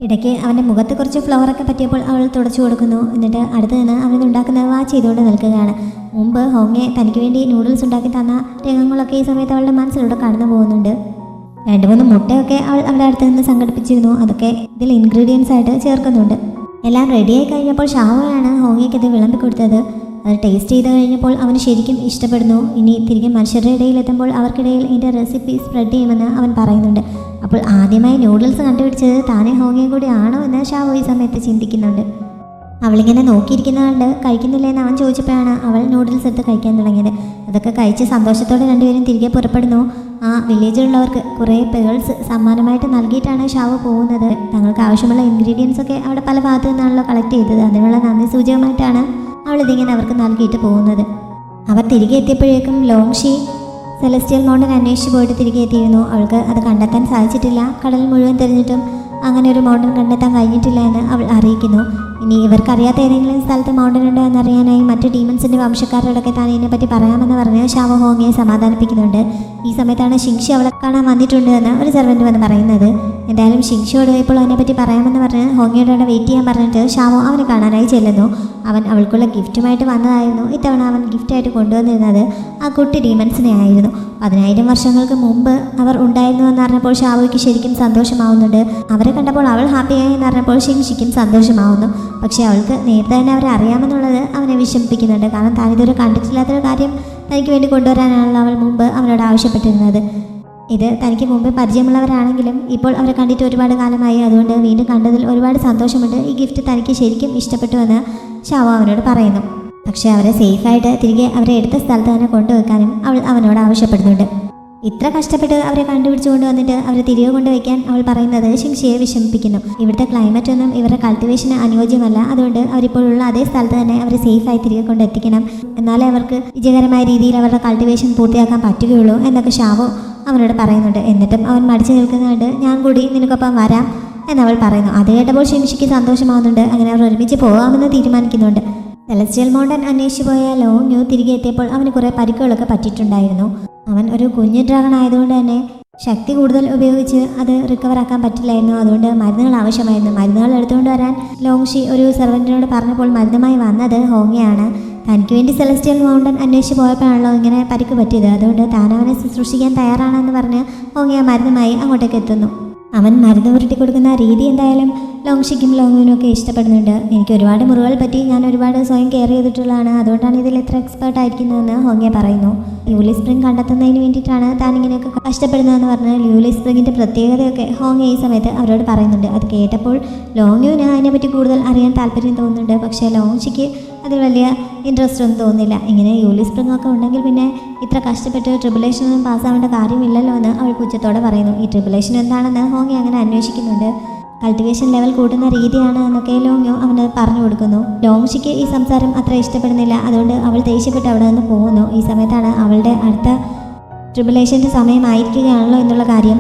ഇടയ്ക്ക് അവൻ്റെ മുഖത്ത് കുറച്ച് ഫ്ലവറൊക്കെ പറ്റിയപ്പോൾ അവൾ തുടച്ചു കൊടുക്കുന്നു. എന്നിട്ട് അടുത്ത് നിന്ന് അവനുണ്ടാക്കുന്ന വാച്ച് ചെയ്തുകൊണ്ട് നിൽക്കുകയാണ്. മുമ്പ് ഹോങ്ങെ തനിക്ക് വേണ്ടി നൂഡിൽസ് ഉണ്ടാക്കി തന്ന രംഗങ്ങളൊക്കെ ഈ സമയത്ത് അവളുടെ മനസ്സിലൂടെ കടന്നു പോകുന്നുണ്ട്. 2-3 മുട്ടയൊക്കെ അവൾ അവിടെ അടുത്ത് നിന്ന് സംഘടിപ്പിച്ചിരുന്നു. അതൊക്കെ ഇതിൽ ഇൻഗ്രീഡിയൻസ് ആയിട്ട് ചേർക്കുന്നുണ്ട്. എല്ലാം റെഡിയായി കഴിഞ്ഞപ്പോൾ ഷാവോയാണ് ഹോങ്ങയ്ക്ക് ഇത് വിളമ്പി കൊടുത്തത്. അത് ടേസ്റ്റ് ചെയ്ത് കഴിഞ്ഞപ്പോൾ അവന് ശരിക്കും ഇഷ്ടപ്പെടുന്നു. ഇനി തിരികെ മനുഷ്യരുടെ ഇടയിൽ എത്തുമ്പോൾ അവർക്കിടയിൽ ഇതിൻ്റെ റെസിപ്പി സ്പ്രെഡ് ചെയ്യുമെന്ന് അവൻ പറയുന്നുണ്ട്. അപ്പോൾ ആദ്യമായി നൂഡിൽസ് കണ്ടുപിടിച്ചത് താനെ ഹോങ്ങയും കൂടി ആണോ എന്ന് ഷാവോ ഈ സമയത്ത് ചിന്തിക്കുന്നുണ്ട്. അവളിങ്ങനെ നോക്കിയിരിക്കുന്ന കണ്ട് കഴിക്കുന്നില്ലെന്ന് അവൻ ചോദിച്ചപ്പോഴാണ് അവൾ നൂഡിൽസ് എടുത്ത് കഴിക്കാൻ തുടങ്ങിയത്. അതൊക്കെ കഴിച്ച് സന്തോഷത്തോടെ രണ്ടുപേരും തിരികെ പുറപ്പെടുന്നു. ആ വില്ലേജിലുള്ളവർക്ക് കുറേ പേൾസ് സമ്മാനമായിട്ട് നൽകിയിട്ടാണ് ഷാവോ പോകുന്നത്. തങ്ങൾക്ക് ആവശ്യമുള്ള ഇൻഗ്രീഡിയൻസ് ഒക്കെ അവിടെ പല ഭാഗത്തു നിന്നാണല്ലോ കളക്ട് ചെയ്തത്. അതിനുള്ള നന്ദി സൂചകമായിട്ടാണ് അവളിതിങ്ങനെ അവർക്ക് നൽകിയിട്ട് പോകുന്നത്. അവർ തിരികെ എത്തിയപ്പോഴേക്കും ലോങ്ഷി സെലസ്റ്റിയൽ മൗണ്ടൻ അന്വേഷിച്ച് പോയിട്ട് തിരികെ എത്തിയിരുന്നു. അവൾക്ക് അത് കണ്ടെത്താൻ സാധിച്ചിട്ടില്ല. കടൽ മുഴുവൻ തിരഞ്ഞിട്ടും അങ്ങനെ ഒരു മൗണ്ടൻ കണ്ടെത്താൻ കഴിഞ്ഞിട്ടില്ല എന്ന് അവൾ അറിയിക്കുന്നു. ഇനി ഇവർക്കറിയാത്ത ഏതെങ്കിലും സ്ഥലത്ത് മൗണ്ടൻ ഉണ്ടോ എന്നറിയാനായി മറ്റ് ഡീമൻസിൻ്റെ വംശക്കാരോടൊക്കെ താൻ ഇതിനെപ്പറ്റി പറയാമെന്ന് പറഞ്ഞ് ഷാവോ ഹോങ്ങയെ സമാധാനിപ്പിക്കുന്നുണ്ട്. ഈ സമയത്താണ് ഷിങ്ഷി അവളെ കാണാൻ വന്നിട്ടുണ്ട് എന്ന് ഒരു സെർവൻറ്റ് വന്ന് പറയുന്നത്. എന്തായാലും ഷിങ്ഷിയോട് ഇപ്പോൾ അതിനെപ്പറ്റി പറയാമെന്ന് പറഞ്ഞ് ഹോങ്ങയോട് അവിടെ വെയിറ്റ് ചെയ്യാൻ പറഞ്ഞിട്ട് ഷാവോ അവനെ കാണാനായി ചെല്ലുന്നു. അവൻ അവൾക്കുള്ള ഗിഫ്റ്റുമായിട്ട് വന്നതായിരുന്നു. ഇത്തവണ അവൻ ഗിഫ്റ്റായിട്ട് കൊണ്ടുവന്നിരുന്നത് ആ കുട്ടി ഡീമൻസിനെ ആയിരുന്നു. 10,000 വർഷങ്ങൾക്ക് മുമ്പ് അവർ ഉണ്ടായിരുന്നു എന്ന് പറഞ്ഞപ്പോൾ ഷാവോയ്ക്ക് ശരിക്കും സന്തോഷമാവുന്നുണ്ട്. അവരെ കണ്ടപ്പോൾ അവൾ ഹാപ്പിയായി എന്ന് പറഞ്ഞപ്പോൾ ഷിങ്ഷിക്കും സന്തോഷമാവുന്നു. പക്ഷേ അവൾക്ക് നേരത്തെ തന്നെ അവരെ അറിയാമെന്നുള്ളത് അവനെ വിഷമിപ്പിക്കുന്നുണ്ട്. കാരണം താൻ ഇതുവരെ കണ്ടിട്ടില്ലാത്തൊരു കാര്യം തനിക്ക് വേണ്ടി കൊണ്ടുവരാനാണല്ലോ അവൾ മുമ്പ് അവനോട് ആവശ്യപ്പെട്ടിരുന്നത്. ഇത് തനിക്ക് മുമ്പ് പരിചയമുള്ളവരാണെങ്കിലും ഇപ്പോൾ അവരെ കണ്ടിട്ട് ഒരുപാട് കാലമായി. അതുകൊണ്ട് വീണ്ടും കണ്ടതിൽ ഒരുപാട് സന്തോഷമുണ്ട്. ഈ ഗിഫ്റ്റ് തനിക്ക് ശരിക്കും ഇഷ്ടപ്പെട്ടുവെന്ന് ഷാവോ അവനോട് പറയുന്നു. പക്ഷേ അവരെ സേഫായിട്ട് തിരികെ അവരെ എടുത്ത സ്ഥലത്ത് തന്നെ കൊണ്ടുവയ്ക്കാനും അവൾ അവനോട് ആവശ്യപ്പെടുന്നുണ്ട്. ഇത്ര കഷ്ടപ്പെട്ട് അവരെ കണ്ടുപിടിച്ചു കൊണ്ടുവന്നിട്ട് അവരെ തിരികെ കൊണ്ടുവയ്ക്കാൻ അവൾ പറയുന്നത് ഷിങ്ഷിയെ വിഷമിപ്പിക്കുന്നു. ഇവിടുത്തെ ക്ലൈമറ്റ് ഒന്നും ഇവരുടെ കൾട്ടിവേഷന് അനുയോജ്യമല്ല. അതുകൊണ്ട് അവരിപ്പോഴുള്ള അതേ സ്ഥലത്ത് തന്നെ അവരെ സേഫായി തിരികെ കൊണ്ടെത്തിക്കണം. എന്നാലേ അവർക്ക് വിജയകരമായ രീതിയിൽ അവരുടെ കൾട്ടിവേഷൻ പൂർത്തിയാക്കാൻ പറ്റുകയുള്ളൂ എന്നൊക്കെ ഷാവോ അവനോട് പറയുന്നുണ്ട്. എന്നിട്ടും അവൻ മടിച്ചു നിൽക്കുന്നതുകൊണ്ട് ഞാൻ കൂടി നിനക്കൊപ്പം വരാം എന്നവൾ പറയുന്നു. അത് കേട്ടപ്പോൾ ഷിങ്ഷിക്ക് സന്തോഷമാവുന്നുണ്ട്. അങ്ങനെ അവർ ഒരുമിച്ച് പോകാമെന്ന് തീരുമാനിക്കുന്നുണ്ട്. സെലസ്റ്റിയൽ മൗണ്ടൻ അന്വേഷിച്ച് പോയ ലോങ്യു തിരികെ എത്തിയപ്പോൾ അവന് കുറേ പരിക്കുകളൊക്കെ പറ്റിയിട്ടുണ്ടായിരുന്നു. അവൻ ഒരു കുഞ്ഞു ഡ്രാഗൺ ആയതുകൊണ്ട് തന്നെ ശക്തി കൂടുതൽ ഉപയോഗിച്ച് അത് റിക്കവർ ആക്കാൻ പറ്റില്ലായിരുന്നു. അതുകൊണ്ട് മരുന്നുകൾ ആവശ്യമായിരുന്നു. മരുന്നുകൾ എടുത്തുകൊണ്ട് വരാൻ ലോങ്ഷി ഒരു സെർവൻറ്റിനോട് പറഞ്ഞപ്പോൾ മരുന്നുമായി വന്നത് ഹോങ്ങയാണ്. തനിക്ക് വേണ്ടി സെലസ്റ്റിയൽ മൗണ്ടൻ അന്വേഷിച്ച് പോയപ്പോഴാണല്ലോ ഇങ്ങനെ പരിക്ക് പറ്റിയത്. അതുകൊണ്ട് താൻ അവനെ ശുശ്രൂഷിക്കാൻ തയ്യാറാണെന്ന് പറഞ്ഞ് ഹോങ്ങ മരുന്നുമായി അങ്ങോട്ടേക്ക് എത്തുന്നു. അവൻ മരുന്ന് ഉരുട്ടി കൊടുക്കുന്ന രീതി എന്തായാലും ലോങ്ഷിക്കും ലോങ്ങുവിനും ഒക്കെ ഇഷ്ടപ്പെടുന്നുണ്ട്. എനിക്ക് ഒരുപാട് മുറിവുകൾ പറ്റി ഞാൻ ഒരുപാട് സ്വയം കെയർ ചെയ്തിട്ടുള്ളതാണ്. അതുകൊണ്ടാണ് ഇതിൽ ഇത്ര എക്സ്പേർട്ട് ആയിരിക്കുന്നതെന്ന് ഹോങ്ങ പറയുന്നു. ല്യൂലി സ്പ്രിംഗ് കണ്ടെത്തുന്നതിന് വേണ്ടിയിട്ടാണ് താൻ ഇങ്ങനെയൊക്കെ കഷ്ടപ്പെടുന്നതെന്ന് പറഞ്ഞ് ല്യൂലി സ്പ്രിങ്ങിൻ്റെ പ്രത്യേകതയൊക്കെ ഹോങ്ങ ഈ സമയത്ത് അവരോട് പറയുന്നുണ്ട്. അത് കേട്ടപ്പോൾ ലോങ്യുവിന് അതിനെപ്പറ്റി കൂടുതൽ അറിയാൻ താല്പര്യം തോന്നുന്നുണ്ട്. പക്ഷേ ലോങ്ഷിക്ക് അതിൽ വലിയ ഇൻട്രസ്റ്റ് ഒന്നും തോന്നുന്നില്ല. ഇങ്ങനെ ല്യൂലി സ്പ്രിംഗ് ഒക്കെ ഉണ്ടെങ്കിൽ പിന്നെ ഇത്ര കഷ്ടപ്പെട്ട് ട്രിബുലേഷനൊന്നും പാസ്സാവേണ്ട കാര്യമില്ലല്ലോ എന്ന് അവൾ പുച്ഛത്തോടെ പറയുന്നു. ഈ ട്രിബുലേഷൻ എന്താണെന്ന് ഹോങ്ങ അങ്ങനെ അന്വേഷിക്കുന്നുണ്ട്. കൾട്ടിവേഷൻ ലെവൽ കൂട്ടുന്ന രീതിയാണ് എന്നൊക്കെ ലോങ്യോ അവന് പറഞ്ഞു കൊടുക്കുന്നു. ലോങ്ഷിക്ക് ഈ സംസാരം അത്ര ഇഷ്ടപ്പെടുന്നില്ല. അതുകൊണ്ട് അവൾ ദേഷ്യപ്പെട്ട് അവിടെ നിന്ന് പോകുന്നു. ഈ സമയത്താണ് അവളുടെ അടുത്ത ട്രിബുലേഷൻ്റെ സമയമായിരിക്കുകയാണല്ലോ എന്നുള്ള കാര്യം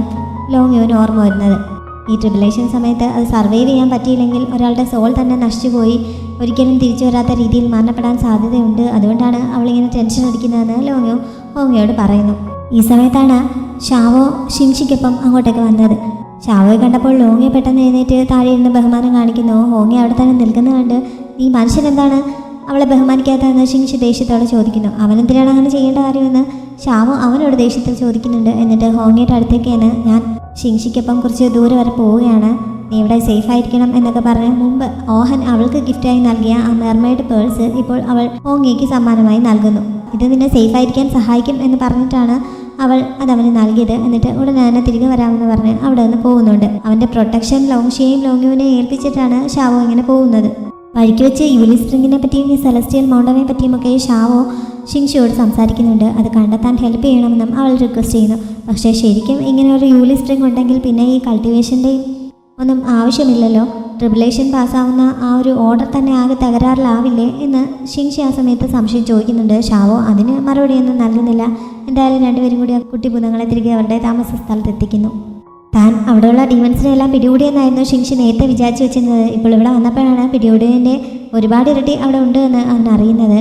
ലോങ്യോന് ഓർമ്മ വരുന്നത്. ഈ ട്രിബുലേഷൻ സമയത്ത് അത് സർവൈവ് ചെയ്യാൻ പറ്റിയില്ലെങ്കിൽ ഒരാളുടെ സോൾ തന്നെ നശിച്ചുപോയി ഒരിക്കലും തിരിച്ചു വരാത്ത രീതിയിൽ മരണപ്പെടാൻ സാധ്യതയുണ്ട്. അതുകൊണ്ടാണ് അവളിങ്ങനെ ടെൻഷൻ അടിക്കുന്നതെന്ന് ലോങ്യോ ഹോങ്ങയോട് പറയുന്നു. ഈ സമയത്താണ് ഷാവോ ഷിങ്ഷിക്കൊപ്പം അങ്ങോട്ടേക്ക് വന്നത്. ഷാവോയെ കണ്ടപ്പോൾ ലോങ്യ പെട്ടെന്ന് എഴുന്നേറ്റ് താഴെ ഇരുന്ന് ബഹുമാനം കാണിക്കുന്നു. ഹോങ്ങ അവിടെ തന്നെ നിൽക്കുന്നത് കണ്ട് ഈ മനുഷ്യൻ എന്താണ് അവളെ ബഹുമാനിക്കാത്തതെന്ന് ഷിങ്ഷി ദേഷ്യത്തോടെ ചോദിക്കുന്നു. അവനെന്തിനാണ് അങ്ങനെ ചെയ്യേണ്ട കാര്യമെന്ന് ഷാവോ അവനോട് ദേഷ്യത്തിൽ ചോദിക്കുന്നുണ്ട്. എന്നിട്ട് ഹോങ്ങയുടെ അടുത്തേക്കാണ് ഞാൻ ഷിങ്ഷിക്കൊപ്പം കുറച്ച് ദൂരെ വരെ പോവുകയാണ്, നീ ഇവിടെ സേഫായിരിക്കണം എന്നൊക്കെ പറഞ്ഞ് മുമ്പ് ഓഹൻ അവൾക്ക് ഗിഫ്റ്റായി നൽകിയ ആ മെർമെയ്ഡ് പേഴ്സ് ഇപ്പോൾ അവൾ ഹോങ്ങയ്ക്ക് സമ്മാനമായി നൽകുന്നു. ഇത് നിന്നെ സേഫായിരിക്കാൻ സഹായിക്കും എന്ന് പറഞ്ഞിട്ടാണ് അവൾ അതവന് നൽകിയത്. എന്നിട്ട് ഉടനെ തന്നെ തിരികെ വരാമെന്ന് പറഞ്ഞ് അവിടെ നിന്ന് പോകുന്നുണ്ട്. അവൻ്റെ പ്രൊട്ടക്ഷൻ ലോങ്ഷിയെയും ലോങ്യുവിനെയും ഏൽപ്പിച്ചിട്ടാണ് ഷാവോ ഇങ്ങനെ പോകുന്നത്. വഴിക്ക് വെച്ച് യൂലി സ്പ്രിങ്ങിനെ പറ്റിയും സെലസ്റ്റിയൽ മൗണ്ടനെ പറ്റിയുമൊക്കെ ഷാവോ ഷിങ്ഷിയോട് സംസാരിക്കുന്നുണ്ട്. അത് കണ്ടെത്താൻ ഹെൽപ്പ് ചെയ്യണമെന്നും അവൾ റിക്വസ്റ്റ് ചെയ്യുന്നു. പക്ഷേ ശരിക്കും ഇങ്ങനെ ഒരു യൂലി സ്പ്രിങ് ഉണ്ടെങ്കിൽ പിന്നെ ഈ കൾട്ടിവേഷൻ്റെയും ഒന്നും ആവശ്യമില്ലല്ലോ. ട്രിബുലേഷൻ പാസ്സാവുന്ന ആ ഒരു ഓർഡർ തന്നെ ആകെ തകരാറിലാവില്ലേ എന്ന് ഷിങ്ഷി ആ സമയത്ത് സംശയം ചോദിക്കുന്നുണ്ട്. ഷാവോ അതിന് മറുപടിയൊന്നും നൽകുന്നില്ല. എന്തായാലും രണ്ടുപേരും കൂടി ആ കുട്ടിഭൂതങ്ങളെ തിരികെ അവരുടെ താമസ സ്ഥലത്ത് എത്തിക്കുന്നു. താൻ അവിടെയുള്ള ഡീമൻസിനെ എല്ലാം പിടികൂടിയെന്നായിരുന്നു ഷിങ്ഷി നേരത്തെ വിചാരിച്ചു വെച്ചിരുന്നത്. ഇപ്പോൾ ഇവിടെ വന്നപ്പോഴാണ് പിടികൂടിയതിൻ്റെ ഒരുപാട് ഇരട്ടി അവിടെ ഉണ്ട് എന്ന് അവൻ അറിയുന്നത്.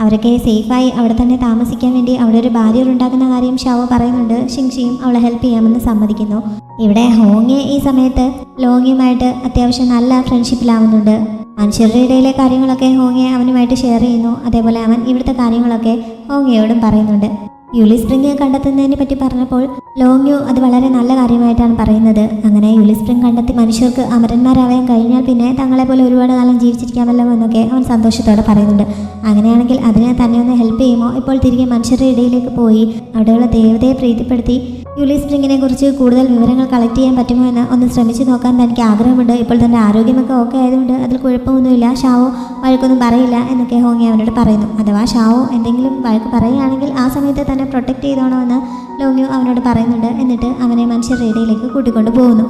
അവരൊക്കെ സേഫായി അവിടെ തന്നെ താമസിക്കാൻ വേണ്ടി അവിടെ ഒരു ബാരിയർ ഉണ്ടാക്കുന്ന കാര്യം ഷാവോ പറയുന്നുണ്ട്. ഷിങ്ഷിയും അവളെ ഹെൽപ്പ് ചെയ്യാമെന്ന് സമ്മതിക്കുന്നു. ഇവിടെ ഹോങ്ങെ ഈ സമയത്ത് ലോങ്ങിയുമായിട്ട് അത്യാവശ്യം നല്ല ഫ്രണ്ട്ഷിപ്പിലാവുന്നുണ്ട്. മനുഷ്യരുടെ ഇടയിലെ കാര്യങ്ങളൊക്കെ ഹോങ്ങെ അവനുമായിട്ട് ഷെയർ ചെയ്യുന്നു. അതേപോലെ അവൻ ഇവിടുത്തെ കാര്യങ്ങളൊക്കെ ഹോങ്ങയോടും പറയുന്നുണ്ട്. യുലി സ്പ്രിങ് കണ്ടെത്തുന്നതിനെ പറ്റി പറഞ്ഞപ്പോൾ ലോങ്യു അത് വളരെ നല്ല കാര്യമായിട്ടാണ് പറയുന്നത്. അങ്ങനെ യുലി സ്പ്രിങ് കണ്ടെത്തി മനുഷ്യർക്ക് അമരന്മാരാവാൻ കഴിഞ്ഞാൽ പിന്നെ തങ്ങളെ പോലെ ഒരുപാട് കാലം ജീവിച്ചിരിക്കാമല്ലോ എന്നൊക്കെ അവൻ സന്തോഷത്തോടെ പറയുന്നുണ്ട്. അങ്ങനെയാണെങ്കിൽ അതിനെ തന്നെ ഒന്ന് ഹെൽപ്പ് ചെയ്യുമോ? ഇപ്പോൾ തിരികെ മനുഷ്യരുടെ ഇടയിലേക്ക് പോയി അവിടെയുള്ള ദേവതയെ പ്രീതിപ്പെടുത്തി യുലി സ്പ്രിങ്ങിനെ കുറിച്ച് കൂടുതൽ വിവരങ്ങൾ കളക്ട് ചെയ്യാൻ പറ്റുമോ എന്ന് ഒന്ന് ശ്രമിച്ചു നോക്കാൻ തനിക്ക് ആഗ്രഹമുണ്ട്. ഇപ്പോൾ തൻ്റെ ആരോഗ്യമൊക്കെ ഓക്കെ ആയതുകൊണ്ട് അതിൽ കുഴപ്പമൊന്നുമില്ല, ഷാവോ വഴക്കൊന്നും പറയില്ല എന്നൊക്കെ ഹോങ്ങി അവനോട് പറയുന്നു. അഥവാ ഷാവോ എന്തെങ്കിലും വഴക്ക് പറയുകയാണെങ്കിൽ ആ സമയത്ത് തന്നെ പ്രൊട്ടക്റ്റ് ചെയ്തോണമെന്ന് ലോങ്യോ അവനോട് പറയുന്നുണ്ട്. എന്നിട്ട് അവനെ മനുഷ്യരുടെ ഇടയിലേക്ക് കൂട്ടിക്കൊണ്ട് പോകുന്നു.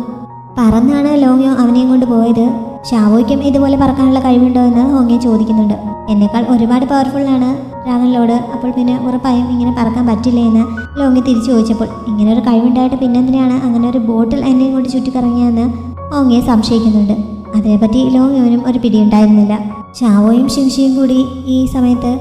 പറന്നാണ് ലോങ്യോ അവനെയും കൊണ്ട് പോയത്. ഷാവോയ്ക്കും ഇതുപോലെ പറക്കാനുള്ള കഴിവുണ്ടോ എന്ന് ഹോങ്ങി ചോദിക്കുന്നുണ്ട്. എന്നേക്കാൾ ഒരുപാട് പവർഫുള്ളാണ് ഡ്രാഗൺ ലോഡ്, അപ്പോൾ പിന്നെ ഉറപ്പായും ഇങ്ങനെ പറക്കാൻ പറ്റില്ലേ എന്ന് ലോങ്ങി തിരിച്ചു ചോദിച്ചപ്പോൾ ഇങ്ങനെ ഒരു കഴിവുണ്ടായിട്ട് പിന്നെന്തിനാണ് അങ്ങനെ ഒരു ബോട്ടിൽ എന്നെയും കൊണ്ട് ചുറ്റിക്കറങ്ങിയെന്ന് ഹോങ്ങിയെ സംശയിക്കുന്നുണ്ട്. അതേപറ്റി ലോങ്യോനും ഒരു പിടിയുണ്ടായിരുന്നില്ല. ഷാവോയും ഷിങ്ഷിയും കൂടി ഈ സമയത്ത്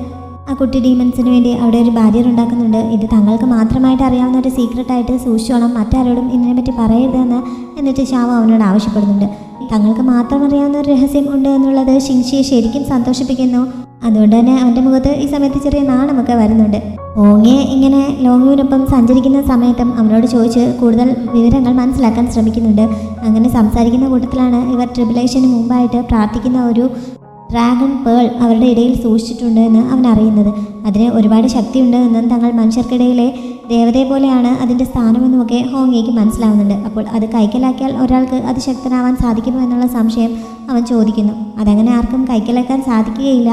ആ കുട്ടി ഡീമൻസിന് വേണ്ടി അവിടെ ഒരു ബാരിയർ ഉണ്ടാക്കുന്നുണ്ട്. ഇത് തങ്ങൾക്ക് മാത്രമായിട്ട് അറിയാവുന്ന ഒരു സീക്രട്ടായിട്ട് സൂക്ഷിച്ചോണം, മറ്റാരോടും ഇതിനെപ്പറ്റി പറയരുതെന്ന് എന്നിട്ട് ഷാവോ അവനോട് ആവശ്യപ്പെടുന്നുണ്ട്. തങ്ങൾക്ക് മാത്രം അറിയാവുന്ന ഒരു രഹസ്യം ഉണ്ട് എന്നുള്ളത് ഷിങ്ഷിയെ ശരിക്കും സന്തോഷിപ്പിക്കുന്നു. അതുകൊണ്ട് തന്നെ അവൻ്റെ മുഖത്ത് ഈ സമയത്ത് ചെറിയ നാണമൊക്കെ വരുന്നുണ്ട്. ഓങ്ങെ ഇങ്ങനെ ലോങ്യുവിനൊപ്പം സഞ്ചരിക്കുന്ന സമയത്തും അവനോട് ചോദിച്ച് കൂടുതൽ വിവരങ്ങൾ മനസ്സിലാക്കാൻ ശ്രമിക്കുന്നുണ്ട്. അങ്ങനെ സംസാരിക്കുന്ന കൂട്ടത്തിലാണ് ഇവർ ട്രിബുലേഷന് മുമ്പായിട്ട് പ്രാർത്ഥിക്കുന്ന ഒരു ഡ്രാഗൺ പേൾ അവരുടെ ഇടയിൽ സൂക്ഷിച്ചിട്ടുണ്ട് എന്ന് അവൻ അറിയുന്നത്. അതിന് ഒരുപാട് ശക്തിയുണ്ട് എന്നും തങ്ങൾ മനുഷ്യർക്കിടയിലെ ദേവതയെ പോലെയാണ് അതിൻ്റെ സ്ഥാനമെന്നുമൊക്കെ ഹോങ്ങിക്ക് മനസ്സിലാവുന്നുണ്ട്. അപ്പോൾ അത് കൈക്കലാക്കിയാൽ ഒരാൾക്ക് അതിശക്തനാവാൻ സാധിക്കുമോ എന്നുള്ള സംശയം അവൻ ചോദിക്കുന്നു. അതങ്ങനെ ആർക്കും കൈക്കലാക്കാൻ സാധിക്കുകയില്ല,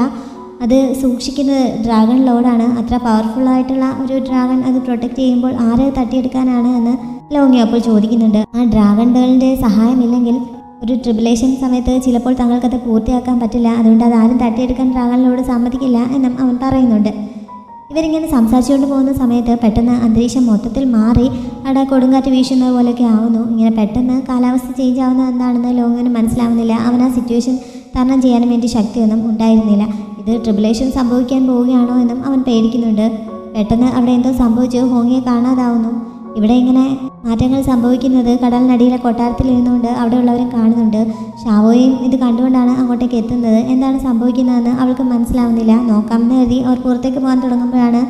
അത് സൂക്ഷിക്കുന്നത് ഡ്രാഗൺ ലോഡാണ്. അത്ര പവർഫുള്ളായിട്ടുള്ള ഒരു ഡ്രാഗൺ അത് പ്രൊട്ടക്റ്റ് ചെയ്യുമ്പോൾ ആരെ തട്ടിയെടുക്കാനാണ് എന്ന് ലോങ്ങി അപ്പോൾ ചോദിക്കുന്നുണ്ട്. ആ ഡ്രാഗൺ ഗേളിൻ്റെ സഹായമില്ലെങ്കിൽ ഒരു ട്രിബുലേഷൻ സമയത്ത് ചിലപ്പോൾ തങ്ങൾക്കത് പൂർത്തിയാക്കാൻ പറ്റില്ല, അതുകൊണ്ട് അത് ആരും തട്ടിയെടുക്കാൻ ഡ്രാഗണിനോട് സമ്മതിക്കില്ല എന്നും അവൻ പറയുന്നുണ്ട്. ഇവരിങ്ങനെ സംസാരിച്ചുകൊണ്ട് പോകുന്ന സമയത്ത് പെട്ടെന്ന് അന്തരീക്ഷം മൊത്തത്തിൽ മാറി അവിടെ കൊടുങ്കാറ്റ് വീശുന്നത് പോലെയൊക്കെ ആവുന്നു. ഇങ്ങനെ പെട്ടെന്ന് കാലാവസ്ഥ ചേഞ്ച് ആവുന്നത് എന്താണെന്ന് ലോങ്ങിന് മനസ്സിലാവുന്നില്ല. അവൻ ആ സിറ്റുവേഷൻ തരണം ചെയ്യാനും വേണ്ടി ശക്തിയൊന്നും ഉണ്ടായിരുന്നില്ല. ഇത് ട്രിബുലേഷൻ സംഭവിക്കാൻ പോവുകയാണോ എന്നും അവൻ പേടിക്കുന്നുണ്ട്. പെട്ടെന്ന് അവിടെ എന്തോ സംഭവിച്ചു ഹോങ്ങിയെ കാണാതാവുന്നു. ഇവിടെ ഇങ്ങനെ മാറ്റങ്ങൾ സംഭവിക്കുന്നത് കടലിനടിയിലെ കൊട്ടാരത്തിൽ ഇരുന്നുകൊണ്ട് അവിടെയുള്ളവരും കാണുന്നുണ്ട്. ഷാവോയും ഇത് കണ്ടുകൊണ്ടാണ് അങ്ങോട്ടേക്ക് എത്തുന്നത്. എന്താണ് സംഭവിക്കുന്നതെന്ന് അവൾക്ക് മനസ്സിലാവുന്നില്ല. നോക്കാമെന്ന് കരുതി അവർ പുറത്തേക്ക് പോകാൻ തുടങ്ങുമ്പോഴാണ്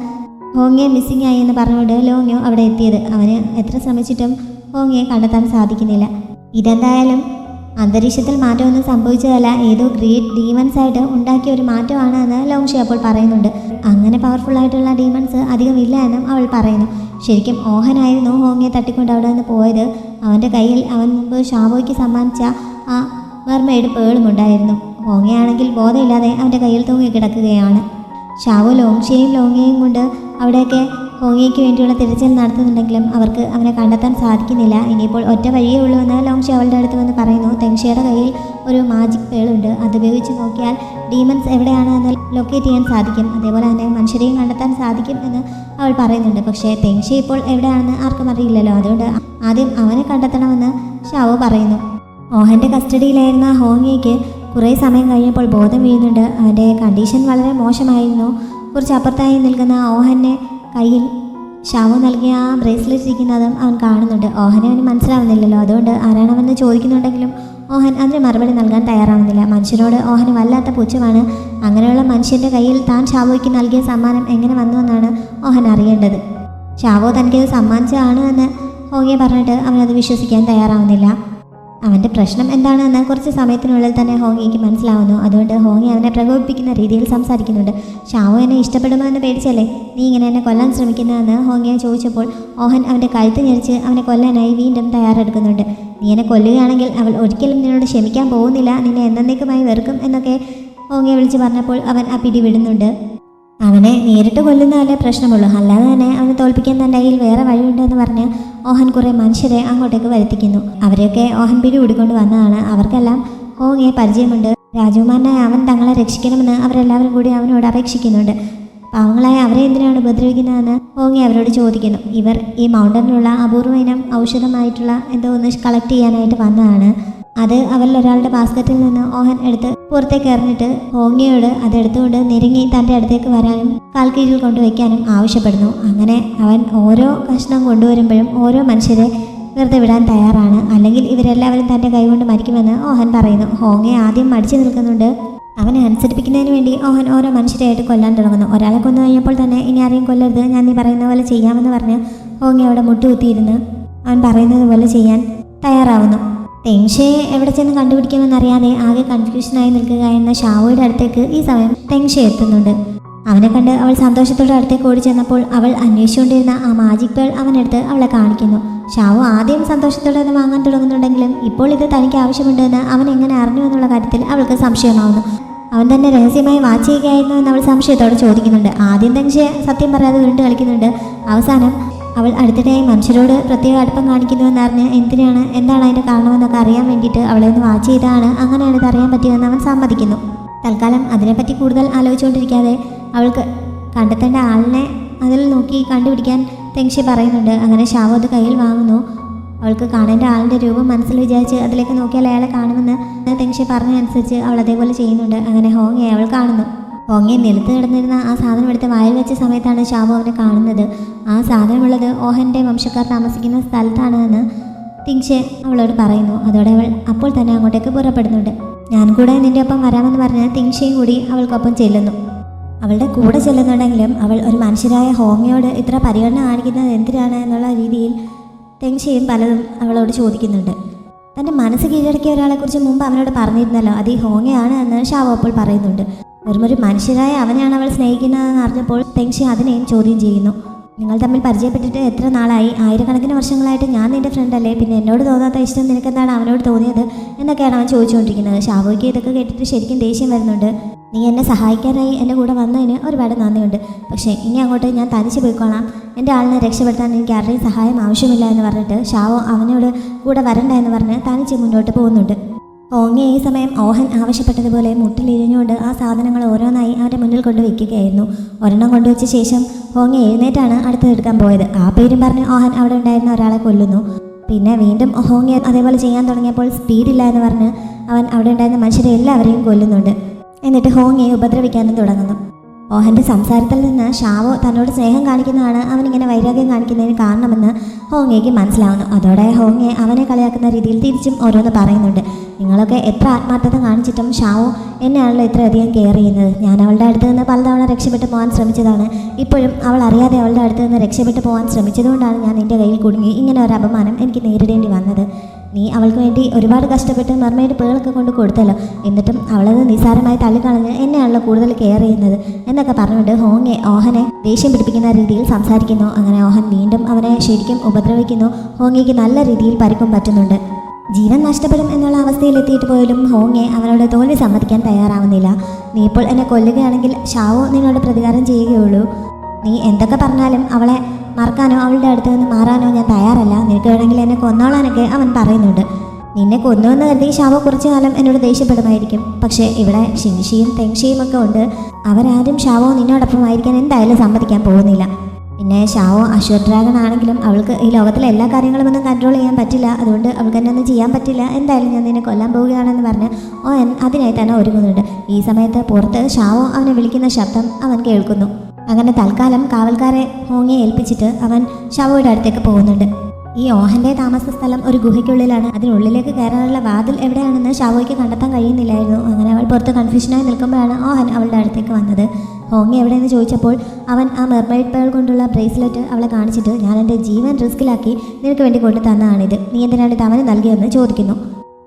ഹോങ്ങിയെ മിസ്സിംഗ് ആയി എന്ന് പറഞ്ഞുകൊണ്ട് ലോങ്യോ അവിടെ എത്തിയത്. അവന് എത്ര ശ്രമിച്ചിട്ടും ഹോങ്ങിയെ കണ്ടെത്താൻ സാധിക്കുന്നില്ല. ഇതെന്തായാലും അന്തരീക്ഷത്തിൽ മാറ്റമൊന്നും സംഭവിച്ചതല്ല, ഏതോ ഗ്രേറ്റ് ഡീമൻസ് ആയിട്ട് ഉണ്ടാക്കിയ ഒരു മാറ്റമാണ് എന്ന് ലോങ്ഷി അപ്പോൾ പറയുന്നുണ്ട്. അങ്ങനെ പവർഫുള്ളായിട്ടുള്ള ഡീമൻസ് അധികം ഇല്ല എന്നും അവൾ പറയുന്നു. ശരിക്കും ഓഹനായിരുന്നു ഹോങ്ങിയെ തട്ടിക്കൊണ്ട് അവിടെ നിന്ന് പോയത്. അവൻ്റെ കയ്യിൽ അവൻ മുമ്പ് ഷാവോയ്ക്ക് സമ്മാനിച്ച ആ മെർമെയ്ഡ് പേളും ഉണ്ടായിരുന്നു. ഹോങ്ങിയാണെങ്കിൽ ബോധമില്ലാതെ അവൻ്റെ കയ്യിൽ തൂങ്ങി കിടക്കുകയാണ്. ഷാവോ ലോങ്ങിയെയും കൊണ്ട് അവിടെയൊക്കെ ഹോങ്ങിയയ്ക്ക് വേണ്ടിയുള്ള തിരച്ചിൽ നടത്തുന്നുണ്ടെങ്കിലും അവർക്ക് അവനെ കണ്ടെത്താൻ സാധിക്കുന്നില്ല. ഇനിയിപ്പോൾ ഒറ്റ വഴിയേ ഉള്ളൂ എന്ന് ലോങ്ഷി അവളുടെ അടുത്ത് വന്ന് പറയുന്നു. തെങ്ഷയുടെ കയ്യിൽ ഒരു മാജിക് പേളുണ്ട്, അതുപയോഗിച്ച് നോക്കിയാൽ ഡീമൻസ് എവിടെയാണ് എന്ന് ലൊക്കേറ്റ് ചെയ്യാൻ സാധിക്കും, അതേപോലെ തന്നെ മനുഷ്യരെയും കണ്ടെത്താൻ സാധിക്കും എന്ന് അവൾ പറയുന്നുണ്ട്. പക്ഷേ തെങ്ഷി ഇപ്പോൾ എവിടെയാണെന്ന് ആർക്കും അറിയില്ലല്ലോ, അതുകൊണ്ട് ആദ്യം അവനെ കണ്ടെത്തണമെന്ന് ഷാവോ പറയുന്നു. ഓഹൻ്റെ കസ്റ്റഡിയിലായിരുന്ന ഹോങ്ങിയയ്ക്ക് കുറേ സമയം കഴിഞ്ഞപ്പോൾ ബോധം വീഴുന്നുണ്ട്. അവൻ്റെ കണ്ടീഷൻ വളരെ മോശമായിരുന്നു. കുറച്ച് അപ്പുറത്തായി നിൽക്കുന്ന ഓഹൻ്റെ കയ്യിൽ ഷാവോ നൽകിയ ആ ബ്രേസ്ലെറ്റ് ഇരിക്കുന്നതും അവൻ കാണുന്നുണ്ട്. ഓഹനെ അവന് മനസ്സിലാവുന്നില്ലല്ലോ, അതുകൊണ്ട് ആരാണവെന്ന് ചോദിക്കുന്നുണ്ടെങ്കിലും ഓഹൻ അതിന് മറുപടി നൽകാൻ തയ്യാറാവുന്നില്ല. മനുഷ്യനോട് ഓഹന് വല്ലാത്ത പുച്ഛമാണ്. അങ്ങനെയുള്ള മനുഷ്യൻ്റെ കയ്യിൽ താൻ ഷാവോയ്ക്ക് നൽകിയ സമ്മാനം എങ്ങനെ വന്നുവെന്നാണ് ഓഹൻ അറിയേണ്ടത്. ഷാവോ തനിക്കത് സമ്മാനിച്ചതാണ് എന്ന് ഹോങ്ങിയെ പറഞ്ഞിട്ട് അവനത് വിശ്വസിക്കാൻ തയ്യാറാവുന്നില്ല. അവൻ്റെ പ്രശ്നം എന്താണെന്ന് കുറച്ച് സമയത്തിനുള്ളിൽ തന്നെ ഹോങ്ങിക്ക് മനസ്സിലാവുന്നു. അതുകൊണ്ട് ഹോങ്ങി അവനെ പ്രകോപിപ്പിക്കുന്ന രീതിയിൽ സംസാരിക്കുന്നുണ്ട്. ഷാവോ എന്നെ ഇഷ്ടപ്പെടുമോ എന്ന് പേടിച്ചല്ലേ നീ ഇങ്ങനെ എന്നെ കൊല്ലാൻ ശ്രമിക്കുന്നതെന്ന് ഹോങ്ങിയെ ചോദിച്ചപ്പോൾ ഓഹൻ അവൻ്റെ കഴുത്ത് ഞെരിച്ച് അവനെ കൊല്ലാനായി വീണ്ടും തയ്യാറെടുക്കുന്നുണ്ട്. നീ എന്നെ കൊല്ലുകയാണെങ്കിൽ അവൾ ഒരിക്കലും നിന്നോട് ക്ഷമിക്കാൻ പോകുന്നില്ല, നിന്നെ എന്നേക്കുമായി വെറുക്കും എന്നൊക്കെ ഹോങ്ങിയെ വിളിച്ച് പറഞ്ഞപ്പോൾ അവൻ ആ പിടി വിടുന്നുണ്ട്. അവനെ നേരിട്ട് കൊല്ലുന്നതല്ലേ പ്രശ്നമുള്ളൂ, അല്ലാതെ തന്നെ അവനെ തോൽപ്പിക്കാൻ തൻ്റെ കയ്യിൽ വേറെ വഴിയുണ്ടെന്ന് പറഞ്ഞ് ഓഹൻ കുറേ മനുഷ്യരെ അങ്ങോട്ടേക്ക് വരുത്തിക്കുന്നു. അവരെയൊക്കെ ഓഹൻ പിടി കൂടിക്കൊണ്ട് വന്നതാണ്. അവർക്കെല്ലാം ഹോങ്ങിയെ പരിചയമുണ്ട്. രാജകുമാരനായ അവൻ തങ്ങളെ രക്ഷിക്കണമെന്ന് അവരെല്ലാവരും കൂടി അവനോട് അപേക്ഷിക്കുന്നുണ്ട്. പാവങ്ങളായ അവരെ എന്തിനാണ് ഉപദ്രവിക്കുന്നതെന്ന് ഹോങ്ങി അവരോട് ചോദിക്കുന്നു. ഇവർ ഈ മൗണ്ടനിലുള്ള അപൂർവ ഇനം ഔഷധമായിട്ടുള്ള എന്തോ ഒന്ന് കളക്ട് ചെയ്യാനായിട്ട് വന്നതാണ്. അത് അവരിൽ ഒരാളുടെ ബാസ്ക്കറ്റിൽ നിന്ന് ഓഹൻ എടുത്ത് പുറത്തേക്ക് എറിഞ്ഞിട്ട് ഹോങ്ങിയോട് അതെടുത്തുകൊണ്ട് നിരങ്ങി തൻ്റെ അടുത്തേക്ക് വരാനും കാൽക്കീഴിൽ കൊണ്ടുവയ്ക്കാനും ആവശ്യപ്പെടുന്നു. അങ്ങനെ അവൻ ഓരോ കഷ്ണം കൊണ്ടുവരുമ്പോഴും ഓരോ മനുഷ്യരെ വെറുതെ വിടാൻ തയ്യാറാണ്, അല്ലെങ്കിൽ ഇവരെല്ലാവരും തൻ്റെ കൈകൊണ്ട് മരിക്കുമെന്ന് ഓഹൻ പറയുന്നു. ഹോങ്ങെ ആദ്യം മടിച്ചു നിൽക്കുന്നുണ്ട്. അവനെ അനുസരിപ്പിക്കുന്നതിന് വേണ്ടി ഓഹൻ ഓരോ മനുഷ്യരായിട്ട് കൊല്ലാൻ തുടങ്ങുന്നു. ഒരാളെ കൊന്നു കഴിഞ്ഞപ്പോൾ തന്നെ ഇനി ആരെയും കൊല്ലരുത്, ഞാൻ നീ പറയുന്ന പോലെ ചെയ്യാമെന്ന് പറഞ്ഞ് ഹോങ്ങെ അവിടെ മുട്ടുകുത്തിയിരുന്ന് അവൻ പറയുന്നത് പോലെ ചെയ്യാൻ തയ്യാറാവുന്നു. തെങ്ഷയെ എവിടെ ചെന്ന് കണ്ടുപിടിക്കുമെന്നറിയാതെ ആകെ കൺഫ്യൂഷനായി നിൽക്കുക എന്ന ഷാവോയുടെ അടുത്തേക്ക് ഈ സമയം തെങ്ഷ എത്തുന്നുണ്ട്. അവനെ കണ്ട് അവൾ സന്തോഷത്തോടെ അടുത്തേക്ക് ഓടി ചെന്നപ്പോൾ അവൾ അന്വേഷിച്ചുകൊണ്ടിരുന്ന ആ മാജിക് പേൾ അവനെടുത്ത് അവളെ കാണിക്കുന്നു. ഷാവോ ആദ്യം സന്തോഷത്തോടെ അത് വാങ്ങാൻ തുടങ്ങുന്നുണ്ടെങ്കിലും ഇപ്പോൾ ഇത് തനിക്ക് ആവശ്യമുണ്ടെന്ന് അവൻ എങ്ങനെ അറിഞ്ഞു എന്നുള്ള കാര്യത്തിൽ അവൾക്ക് സംശയമാവുന്നു. അവൻ തന്നെ രഹസ്യമായി വാച്ച് ചെയ്യുകയായിരുന്നു എന്ന് അവൾ സംശയത്തോടെ ചോദിക്കുന്നുണ്ട്. ആദ്യം തെങ്ഷയെ സത്യം പറയാതെ ഉരുണ്ട് കളിക്കുന്നുണ്ട്. അവസാനം അവൾ അടുത്തിടെയായി മനുഷ്യരോട് പ്രത്യേക അടുപ്പം കാണിക്കുന്നുവെന്നറിഞ്ഞ് എന്താണ് അതിൻ്റെ കാരണമെന്നൊക്കെ അറിയാൻ വേണ്ടിയിട്ട് അവളെ ഒന്ന് വാച്ച് ചെയ്താണ് അങ്ങനെയാണ് ഇത് അറിയാൻ പറ്റിയതെന്ന് അവൻ സമ്മതിക്കുന്നു. തൽക്കാലം അതിനെപ്പറ്റി കൂടുതൽ ആലോചിച്ചുകൊണ്ടിരിക്കാതെ അവൾക്ക് കണ്ടെത്തേണ്ട ആളിനെ അതിൽ നോക്കി കണ്ടുപിടിക്കാൻ തെങ്ഷി പറയുന്നുണ്ട്. അങ്ങനെ ഷാവോ അത് കയ്യിൽ വാങ്ങുന്നു. അവൾക്ക് കാണേണ്ട ആളിൻ്റെ രൂപം മനസ്സിൽ വിചാരിച്ച് അതിലേക്ക് നോക്കിയാൽ അയാളെ കാണുമെന്ന് തെങ്ഷി പറഞ്ഞതനുസരിച്ച് അവൾ അതേപോലെ ചെയ്യുന്നുണ്ട്. അങ്ങനെ ഹോങ്ങയെ അവൾ കാണുന്നു. ഹോങ്ങെ നിലത്ത് കിടന്നിരുന്ന ആ സാധനം എടുത്ത് വായിൽ വെച്ച സമയത്താണ് ഷാവോ അവനെ കാണുന്നത്. ആ സാധനമുള്ളത് ഓഹൻ്റെ വംശക്കാർ താമസിക്കുന്ന സ്ഥലത്താണ് എന്ന് തിങ്ഷെ അവളോട് പറയുന്നു. അതോടെ അവൾ അപ്പോൾ തന്നെ അങ്ങോട്ടേക്ക് പുറപ്പെടുന്നുണ്ട്. ഞാൻ കൂടെ നിൻ്റെ ഒപ്പം വരാമെന്ന് പറഞ്ഞ് തിങ്ഷയും കൂടി അവൾക്കൊപ്പം ചെല്ലുന്നു. അവളുടെ കൂടെ ചെല്ലുന്നുണ്ടെങ്കിലും അവൾ ഒരു മനുഷ്യരായ ഹോങ്ങയോട് ഇത്ര പരിഗണന കാണിക്കുന്നത് എന്തിനാണ് എന്നുള്ള രീതിയിൽ തെങ്ഷയും പലതും അവളോട് ചോദിക്കുന്നുണ്ട്. തൻ്റെ മനസ്സ് കീഴടക്കിയ ഒരാളെക്കുറിച്ച് മുമ്പ് അവനോട് പറഞ്ഞിരുന്നല്ലോ, അത് ഈ ഹോങ്ങയാണ് എന്ന് ഷാവോ അപ്പോൾ പറയുന്നുണ്ട്. വെറുമൊരു മനുഷ്യരായ അവനെയാണ് അവൾ സ്നേഹിക്കുന്നതെന്ന് അറിഞ്ഞപ്പോൾ തെങ്ഷി അതിനെയും ചോദ്യം ചെയ്യുന്നു. നിങ്ങൾ തമ്മിൽ പരിചയപ്പെട്ടിട്ട് എത്ര നാളായി? ആയിരക്കണക്കിന് വർഷങ്ങളായിട്ട് ഞാൻ നിൻ്റെ ഫ്രണ്ടല്ലേ, പിന്നെ എന്നോട് തോന്നാത്ത ഇഷ്ടം നിനക്കെന്താണ് അവനോട് തോന്നിയത് എന്നൊക്കെയാണ് അവൻ ചോദിച്ചുകൊണ്ടിരിക്കുന്നത്. ഷാവോയ്ക്ക് ഇതൊക്കെ കേട്ടിട്ട് ശരിക്കും ദേഷ്യം വരുന്നുണ്ട്. നീ എന്നെ സഹായിക്കാനായി എൻ്റെ കൂടെ വന്നതിന് ഒരുപാട് നന്ദിയുണ്ട്, പക്ഷേ ഇനി അങ്ങോട്ട് ഞാൻ തനിച്ച് പോയിക്കോളാം, എൻ്റെ ആളിനെ രക്ഷപ്പെടുത്താൻ എനിക്ക് ആരുടെയും സഹായം ആവശ്യമില്ല എന്ന് പറഞ്ഞിട്ട് ഷാവോ അവനോട് കൂടെ വരണ്ട എന്ന് പറഞ്ഞ് തനിച്ച് മുന്നോട്ട് പോകുന്നുണ്ട്. ഹോങ്ങെ ഈ സമയം ഓഹൻ ആവശ്യപ്പെട്ടതുപോലെ മുട്ടിലിരിഞ്ഞുകൊണ്ട് ആ സാധനങ്ങൾ ഓരോന്നായി അവൻ്റെ മുന്നിൽ കൊണ്ട് വയ്ക്കുകയായിരുന്നു. ഒരെണ്ണം കൊണ്ടുവച്ച ശേഷം ഹോങ്ങെ എഴുന്നേറ്റാണ് അടുത്തെടുക്കാൻ പോയത്. ആ പേരും പറഞ്ഞ് ഓഹൻ അവിടെ ഉണ്ടായിരുന്ന ഒരാളെ കൊല്ലുന്നു. പിന്നെ വീണ്ടും ഹോങ്ങെ അതേപോലെ ചെയ്യാൻ തുടങ്ങിയപ്പോൾ സ്പീഡില്ല എന്ന് പറഞ്ഞ് അവൻ അവിടെ ഉണ്ടായിരുന്ന മനുഷ്യരെ എല്ലാവരെയും കൊല്ലുന്നുണ്ട്. എന്നിട്ട് ഹോങ്ങയെ ഉപദ്രവിക്കാനും തുടങ്ങുന്നു. ഓഹൻ്റെ സംസാരത്തിൽ നിന്ന് ഷാവോ തന്നോട് സ്നേഹം കാണിക്കുന്നതാണ് അവനിങ്ങനെ വൈരാഗ്യം കാണിക്കുന്നതിന് കാരണമെന്ന് ഹോങ്ങയ്ക്ക് മനസ്സിലാവുന്നു. അതോടെ ഹോങ്ങയെ അവനെ കളിയാക്കുന്ന രീതിയിൽ തിരിച്ചും ഓരോന്ന് പറയുന്നുണ്ട്. നിങ്ങളൊക്കെ എത്ര ആത്മാർത്ഥത കാണിച്ചിട്ടും ഷാവോ എന്നെയാണല്ലോ ഇത്രയധികം കെയർ ചെയ്യുന്നത്. ഞാൻ അവളുടെ അടുത്ത് നിന്ന് പലതവണ രക്ഷപ്പെട്ടു പോകാൻ ശ്രമിച്ചതാണ്. ഇപ്പോഴും അവൾ അറിയാതെ അവളുടെ അടുത്ത് നിന്ന് രക്ഷപ്പെട്ടു പോകാൻ ശ്രമിച്ചതുകൊണ്ടാണ് ഞാൻ നിൻ്റെ കയ്യിൽ കുടുങ്ങി ഇങ്ങനെ ഒരു അപമാനം എനിക്ക് നേരിടേണ്ടി വന്നത്. നീ അവൾക്ക് വേണ്ടി ഒരുപാട് കഷ്ടപ്പെട്ട് മെർമെയ്ഡ് പേളൊക്കെ കൊണ്ട് കൊടുത്തല്ലോ, എന്നിട്ടും അവളത് നിസ്സാരമായി തള്ളിക്കളഞ്ഞ് എന്നെയാണല്ലോ കൂടുതൽ കെയർ ചെയ്യുന്നത് എന്നൊക്കെ പറഞ്ഞുകൊണ്ട് ഹോങ്ങെ ഓഹനെ ദേഷ്യം പിടിപ്പിക്കുന്ന രീതിയിൽ സംസാരിക്കുന്നു. അങ്ങനെ ഓഹൻ വീണ്ടും അവനെ ശരിക്കും ഉപദ്രവിക്കുന്നു. ഹോങ്ങയ്ക്ക് നല്ല രീതിയിൽ പരിക്കും പറ്റുന്നുണ്ട്. ജീവൻ നഷ്ടപ്പെടും എന്നുള്ള അവസ്ഥയിൽ എത്തിയിട്ട് പോയാലും ഹോങ്ങെ അവനോട് തോൽവി സമ്മതിക്കാൻ തയ്യാറാവുന്നില്ല. നീ ഇപ്പോൾ എന്നെ കൊല്ലുകയാണെങ്കിൽ ഷാവോ നിന്നോട് പ്രതികാരം ചെയ്യുകയുള്ളൂ. നീ എന്തൊക്കെ പറഞ്ഞാലും അവളെ മറക്കാനോ അവളുടെ അടുത്ത് നിന്ന് മാറാനോ ഞാൻ തയ്യാറല്ല. നിനക്ക് വേണമെങ്കിൽ എന്നെ കൊന്നോളാനൊക്കെ അവൻ പറയുന്നുണ്ട്. നിന്നെ കൊന്നുവെന്ന് കരുതി ഷാവോ കുറച്ചു കാലം എന്നോട് ദേഷ്യപ്പെടുമായിരിക്കും, പക്ഷേ ഇവിടെ ഷിൻഷിയും തെങ്ഷിയും ഒക്കെ ഉണ്ട്. അവരാരും ഷാവോ നിന്നോടൊപ്പമായിരിക്കാൻ എന്തായാലും സമ്മതിക്കാൻ പോകുന്നില്ല. പിന്നെ ഷാവോ അശ്വർ ഡ്രാഗൺ ആണെങ്കിലും അവൾക്ക് ഈ ലോകത്തിലെ എല്ലാ കാര്യങ്ങളുമൊന്നും കൺട്രോൾ ചെയ്യാൻ പറ്റില്ല. അതുകൊണ്ട് അവൾക്ക് എന്നെ ഒന്നും ചെയ്യാൻ പറ്റില്ല. എന്തായാലും ഞാൻ നിന്നെ കൊല്ലാൻ പോവുകയാണെന്ന് പറഞ്ഞ് ഓൻ അതിനായി തന്നെ ഒരുങ്ങുന്നുണ്ട്. ഈ സമയത്ത് പുറത്ത് ഷാവോ അവനെ വിളിക്കുന്ന ശബ്ദം അവൻ കേൾക്കുന്നു. അങ്ങനെ തൽക്കാലം കാവൽക്കാരെ ഹോങ്ങയെ ഏൽപ്പിച്ചിട്ട് അവൻ ഷാവോയുടെ അടുത്തേക്ക് പോകുന്നുണ്ട്. ഈ ഓഹൻ്റെ താമസ സ്ഥലം ഒരു ഗുഹയ്ക്കുള്ളിലാണ്. അതിനുള്ളിലേക്ക് കയറാനുള്ള വാതിൽ എവിടെയാണെന്ന് ഷാവോയ്ക്ക് കണ്ടെത്താൻ കഴിയുന്നില്ലായിരുന്നു. അങ്ങനെ അവൾ പുറത്ത് കൺഫ്യൂഷനായി നിൽക്കുമ്പോഴാണ് ഓഹൻ അവളുടെ അടുത്തേക്ക് വന്നത്. ഹോങ്ങ എവിടെയെന്ന് ചോദിച്ചപ്പോൾ അവൻ ആ മെർമെയ്ഡ് പേൾ കൊണ്ടുള്ള ബ്രേസ്ലെറ്റ് അവളെ കാണിച്ചിട്ട് ഞാൻ എൻ്റെ ജീവൻ റിസ്കിലാക്കി നിനക്ക് വേണ്ടി കൊണ്ടു തന്നതാണിത്, നീ എന്തിനാണ് ഇത് അവന് നൽകിയതെന്ന് ചോദിക്കുന്നു.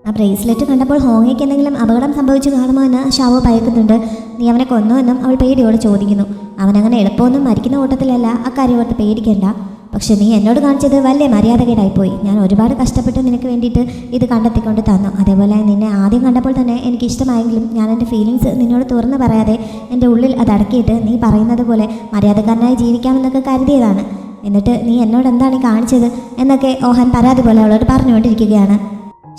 ആ ബ്രേസ്ലെറ്റ് കണ്ടപ്പോൾ ഹോങ്ങയ്ക്ക് എന്തെങ്കിലും അപകടം സംഭവിച്ചു കാണുമോ എന്ന് ഷാവോ ഭയക്കുന്നുണ്ട്. നീ അവനെ കൊന്നുവെന്നും അവൾ പേടിയോടെ ചോദിക്കുന്നു. അവനങ്ങനെ എളുപ്പമൊന്നും മരിക്കുന്ന കൂട്ടത്തിലല്ല, അക്കാര്യം ഓർത്ത് പേടിക്കണ്ട. പക്ഷെ നീ എന്നോട് കാണിച്ചത് വലിയ മര്യാദകേടായിപ്പോയി. ഞാൻ ഒരുപാട് കഷ്ടപ്പെട്ട് നിനക്ക് വേണ്ടിയിട്ട് ഇത് കണ്ടെത്തിക്കൊണ്ട് തന്നു. അതേപോലെ നിന്നെ ആദ്യം കണ്ടപ്പോൾ തന്നെ എനിക്ക് ഇഷ്ടമായെങ്കിലും ഞാൻ എൻ്റെ ഫീലിങ്സ് നിന്നോട് തുറന്ന് പറയാതെ എൻ്റെ ഉള്ളിൽ അത് അടക്കിയിട്ട് നീ പറയുന്നത് പോലെ മര്യാദക്കാരനായി ജീവിക്കാമെന്നൊക്കെ കരുതിയതാണ്. എന്നിട്ട് നീ എന്നോട് എന്താണ് ഈ കാണിച്ചത് എന്നൊക്കെ ഓഹൻ പരാതി പോലെ അവളോട് പറഞ്ഞുകൊണ്ടിരിക്കുകയാണ്.